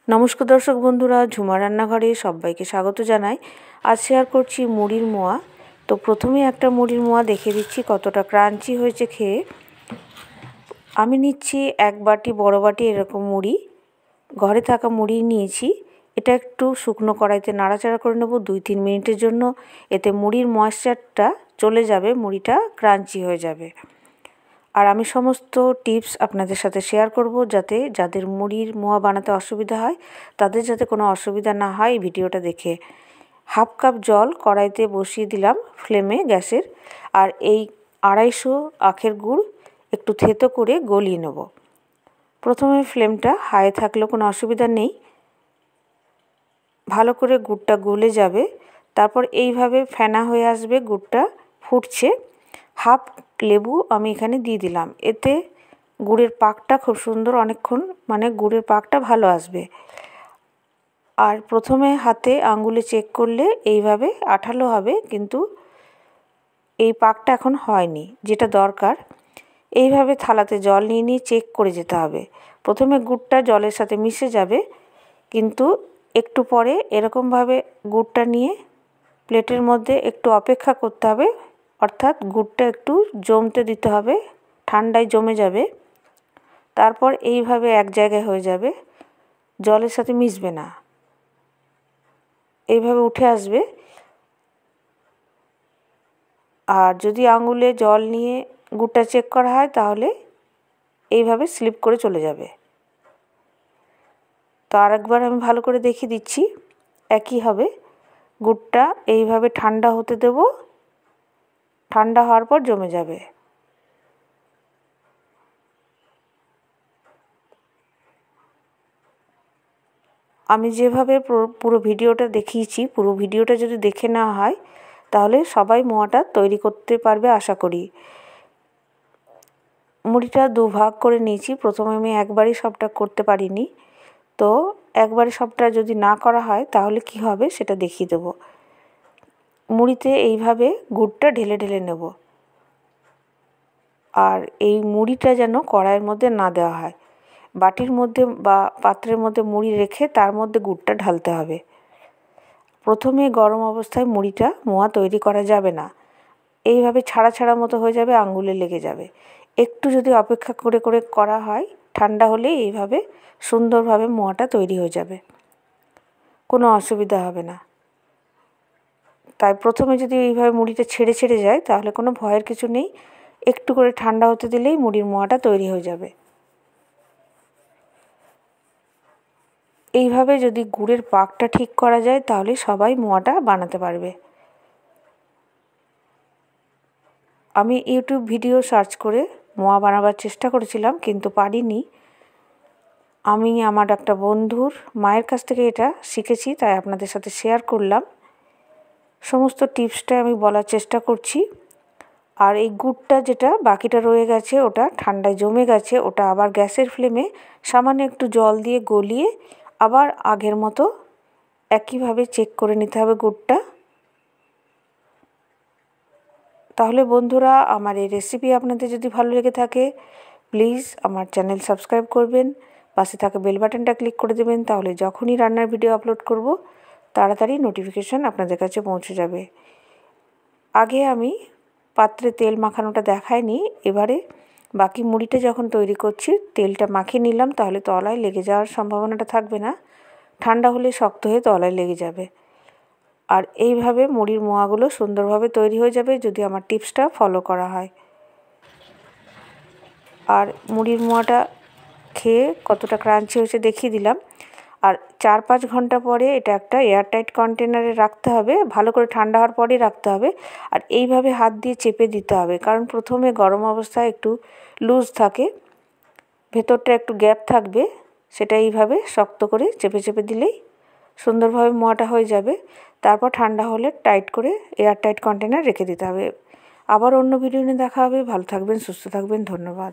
নমস্কার দর্শক বন্ধুরা, ঝুমা রান্নাঘরে সবাইকে স্বাগত জানাই। আজ শেয়ার করছি মুড়ির মোয়া। তো প্রথমে একটা মুড়ির মোয়া দেখিয়ে দিচ্ছি কতটা ক্রাঞ্চি হয়েছে খেয়ে। আমি নিচ্ছি এক বাটি বড় বাটি এরকম মুড়ি, ঘরে থাকা মুড়ি নিয়েছি। এটা একটু শুকনো কড়াইতে নাড়াচাড়া করে নেব 2-3 মিনিটের জন্য। এতে মুড়ির ময়েশ্চারটা চলে যাবে, মুড়িটা ক্রাঞ্চি হয়ে যাবে। আর আমি সমস্ত টিপস আপনাদের সাথে শেয়ার করব, যাতে যাদের মুড়ির মোয়া বানাতে অসুবিধা হয় তাদের যাতে কোনো অসুবিধা না হয় এই ভিডিওটা দেখে। হাফ কাপ জল কড়াইতে বসিয়ে দিলাম ফ্লেমে গ্যাসের, আর এই 250 আখের গুড় একটু থেতো করে গলিয়ে নেব। প্রথমে ফ্লেমটা হাই থাকলেও কোনো অসুবিধা নেই, ভালো করে গুড়টা গলে যাবে। তারপর এইভাবে ফেনা হয়ে আসবে, গুড়টা ফুটছে। হাফ লেবু আমি এখানে দিয়ে দিলাম, এতে গুড়ের পাকটা খুব সুন্দর অনেকক্ষণ গুড়ের পাকটা ভালো আসবে। আর প্রথমে হাতে আঙ্গুলে চেক করলে এইভাবে আঠালো হবে, কিন্তু এই পাকটা এখন হয়নি যেটা দরকার। এইভাবে থালাতে জল নিয়ে চেক করে যেতে হবে। প্রথমে গুড়টা জলের সাথে মিশে যাবে, কিন্তু একটু পরে এরকমভাবে গুড়টা নিয়ে প্লেটের মধ্যে একটু অপেক্ষা করতে হবে, অর্থাৎ গুড়টা একটু জমতে দিতে হবে, ঠান্ডায় জমে যাবে। তারপর এইভাবে এক জায়গায় হয়ে যাবে, জলের সাথে মিশবে না, এইভাবে উঠে আসবে। আর যদি আঙুলে জল নিয়ে গুড়টা চেক করা হয় তাহলে এইভাবে স্লিপ করে চলে যাবে। তো আরেকবার আমি ভালো করে দেখিয়ে দিচ্ছি, একই হবে। গুড়টা এইভাবে ঠান্ডা হতে দেব, ঠান্ডা হওয়ার পর জমে যাবে। আমি যেভাবে পুরো ভিডিওটা দেখিয়েছি, পুরো ভিডিওটা যদি দেখে নেওয়া হয় তাহলে সবাই মোয়াটা তৈরি করতে পারবে আশা করি। মুড়িটা দুভাগ করে নিয়েছি। প্রথমে আমি একবারই সবটা করতে পারিনি, তো একবারে সবটা যদি না করা হয় তাহলে কি হবে সেটা দেখিয়ে দেব। মুড়িতে এইভাবে গুড়টা ঢেলে ঢেলে নেব, আর এই মুড়িটা যেন কড়াইয়ের মধ্যে না দেওয়া হয়। বাটির মধ্যে বা পাত্রের মধ্যে মুড়ি রেখে তার মধ্যে গুড়টা ঢালতে হবে। প্রথমে গরম অবস্থায় মুড়িটা মোয়া তৈরি করা যাবে না, এইভাবে ছাড়া ছাড়া মতো হয়ে যাবে, আঙ্গুলে লেগে যাবে। একটু যদি অপেক্ষা করে করে করা হয়, ঠান্ডা হলেই এইভাবে সুন্দরভাবে মোয়াটা তৈরি হয়ে যাবে, কোনো অসুবিধা হবে না। তাই প্রথমে যদি এইভাবে মুড়িটা ছেড়ে ছেড়ে যায় তাহলে কোনো ভয়ের কিছু নেই, একটু করে ঠান্ডা হতে দিলেই মুড়ির মোয়াটা তৈরি হয়ে যাবে। এইভাবে যদি গুড়ের পাকটা ঠিক করা যায় তাহলে সবাই মোয়াটা বানাতে পারবে। আমি ইউটিউব ভিডিও সার্চ করে মোয়া বানাবার চেষ্টা করেছিলাম, কিন্তু পারিনি। আমি আমার একটা বন্ধুর মায়ের কাছ থেকে এটা শিখেছি, তাই আপনাদের সাথে শেয়ার করলাম। সমস্ত টিপসটা আমি বলার চেষ্টা করছি। আর এই গুড়টা যেটা বাকিটা রয়ে গেছে, ওটা ঠান্ডায় জমে গেছে, ওটা আবার গ্যাসের ফ্লেমে সামান্য একটু জল দিয়ে গলিয়ে আবার আগের মতো একইভাবে চেক করে নিতে হবে গুড়টা। তাহলে বন্ধুরা, আমার এই রেসিপি আপনাদের যদি ভালো লেগে থাকে প্লিজ আমার চ্যানেল সাবস্ক্রাইব করবেন, পাশে থাকা বেল বাটনটা ক্লিক করে দেবেন, তাহলে যখনই রান্নার ভিডিও আপলোড করব তাড়াতাড়ি নোটিফিকেশন আপনাদের কাছে পৌঁছে যাবে। আগে আমি পাত্রে তেল মাখানোটা দেখাইনি, এবারে বাকি মুড়িটা যখন তৈরি করছি তেলটা মাখিয়ে নিলাম, তাহলে তলায় লেগে যাওয়ার সম্ভাবনাটা থাকবে না, ঠান্ডা হলে শক্ত হয়ে তলায় লেগে যাবে। আর এইভাবে মুড়ির মোয়াগুলো সুন্দরভাবে তৈরি হয়ে যাবে যদি আমার টিপসটা ফলো করা হয়। আর মুড়ির মোয়াটা খেয়ে কতটা ক্রাঞ্চি হয়েছে দেখিয়ে দিলাম। আর 4-5 ঘন্টা পরে এটা একটা এয়ারটাইট কন্টেনারে রাখতে হবে, ভালো করে ঠান্ডা হওয়ার পরেই রাখতে হবে। আর এইভাবে হাত দিয়ে চেপে দিতে হবে, কারণ প্রথমে গরম অবস্থায় একটু লুজ থাকে, ভেতরটা একটু গ্যাপ থাকবে, সেটা এইভাবে শক্ত করে চেপে চেপে দিলেই সুন্দরভাবে মোয়াটা হয়ে যাবে। তারপর ঠান্ডা হলে টাইট করে এয়ারটাইট কন্টেনার রেখে দিতে হবে। আবার অন্য ভিডিও নিয়ে দেখা হবে। ভালো থাকবেন, সুস্থ থাকবেন, ধন্যবাদ।